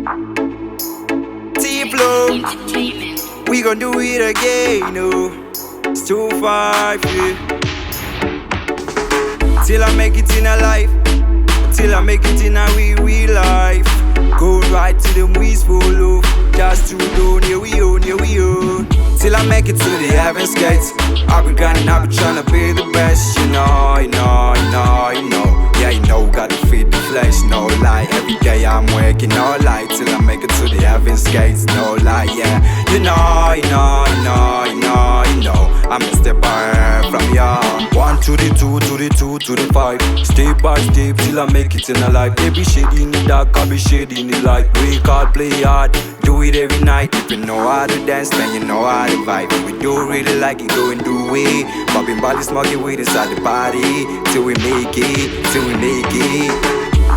T-Flow, we gon' do it again, no. It's 2-5, yeah. Till I make it in a life, till I make it in a real life. Go right to the movies for love, just to do, here we own, here we own. Till I make it to the heaven's gates, I'll be grinding, I'll be tryna be the best. You know, you know, you know, you know. Yeah, you know, gotta feed the flesh, no lie. Every day I'm working all night till I make it to the heaven's gates, no lie, yeah. You know, you know, you know, you know, you know. I'm a step ahead from y'all. 1 to the 2, to the 2, to the 5. Step by step till I make it in a life. They be shady in the dark, I'll be shady in the light. Work hard, play hard, do it every night. If you know how to dance, then you know how to vibe. If we do really like it, go and do it. Popping Bali, smoking weed inside the party. Till we make it, till we make it.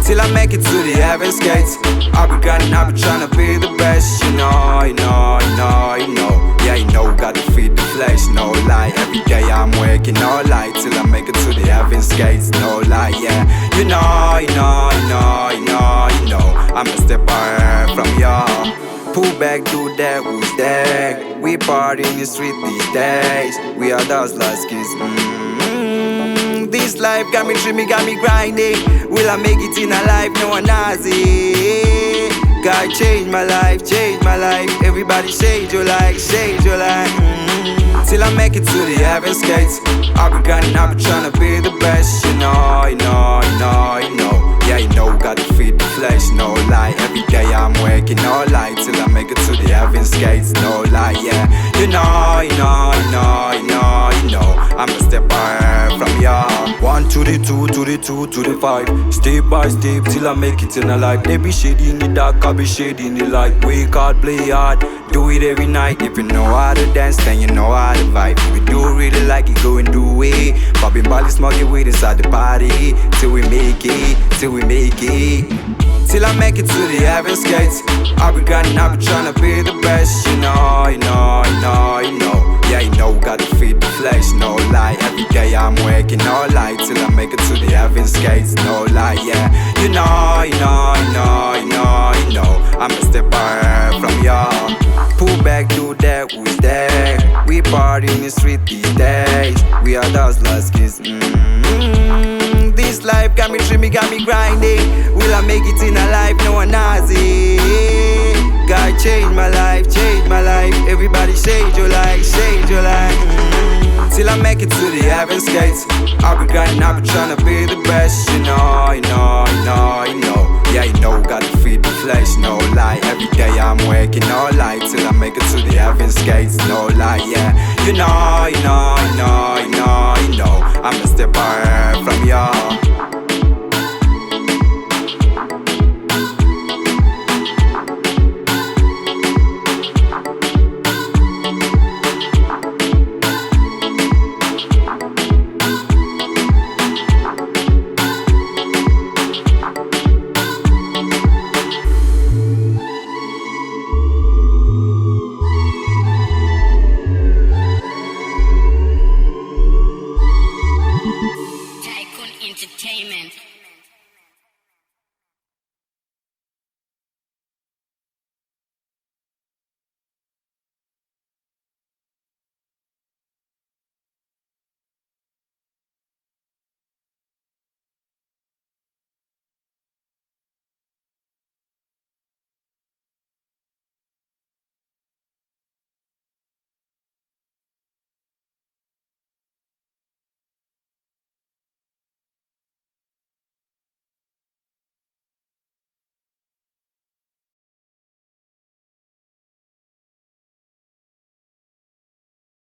Till I make it to the heaven's gates, I'll be grinding, I'll be tryna be the best. You know, you know, you know, you know. Yeah, you know, gotta feed the flesh, no lie. Every day I'm working all night till I make it to the heaven's gates, no lie, yeah. You know, you know, you know, you know, you know. I'm a step ahead from y'all. Pull back, do that, who's that? We party in the street these days. We are those last kids. This life got me dreaming, got me grinding. Will I make it in a life? No one knows it. God change my life, change my life. Everybody change your life, change your life. Till I make it to the heaven's gates, I'll be grinding, I'll be tryna be the best. You know, you know, you know, you know. Yeah, you know, gotta feed the flesh, no lie. Every day I'm working all night till I make it to the heaven's gates, no lie, yeah. You know, you know, you know, you know, you know. I'm a step ahead from y'all. 1 to the 2, to the 2, to the 5. Step by step till I make it in a life. They be shady in the dark, I'll be shady in the light. Work hard, play hard, do it every night. If you know how to dance, then you know how to vibe. If you do really like it, go and do it. Popping Bali, smoking weed inside the party. Till we make it, till we make it. Till I make it to the heaven's gates, I'll be grinding, I'll be tryna be the best. You know, you know, you know, you know. Yeah, you know, gotta feed the flesh, no lie. Every day I'm working all night till I make it to the heaven's gates, no lie, yeah. You know, you know, you know, you know, you know. I'm a step ahead from y'all. Pull back, do that, who's that? We party in the street these days. We are those last kids. This life got me dreaming, got me grinding. Will I make it in a life? No one knows it. God change my life, change my life. Everybody change your life, change your life. Till I make it to the heaven's gates, I'll be grinding, I'll be tryna be the best. You know, you know, you know, you know. Yeah, you know, gotta feed the flesh, no lie. Every day I'm working all night till I make it to the heaven's gates, no lie, yeah. You know, you know, you know, you know, you know. I'm a step ahead from y'all.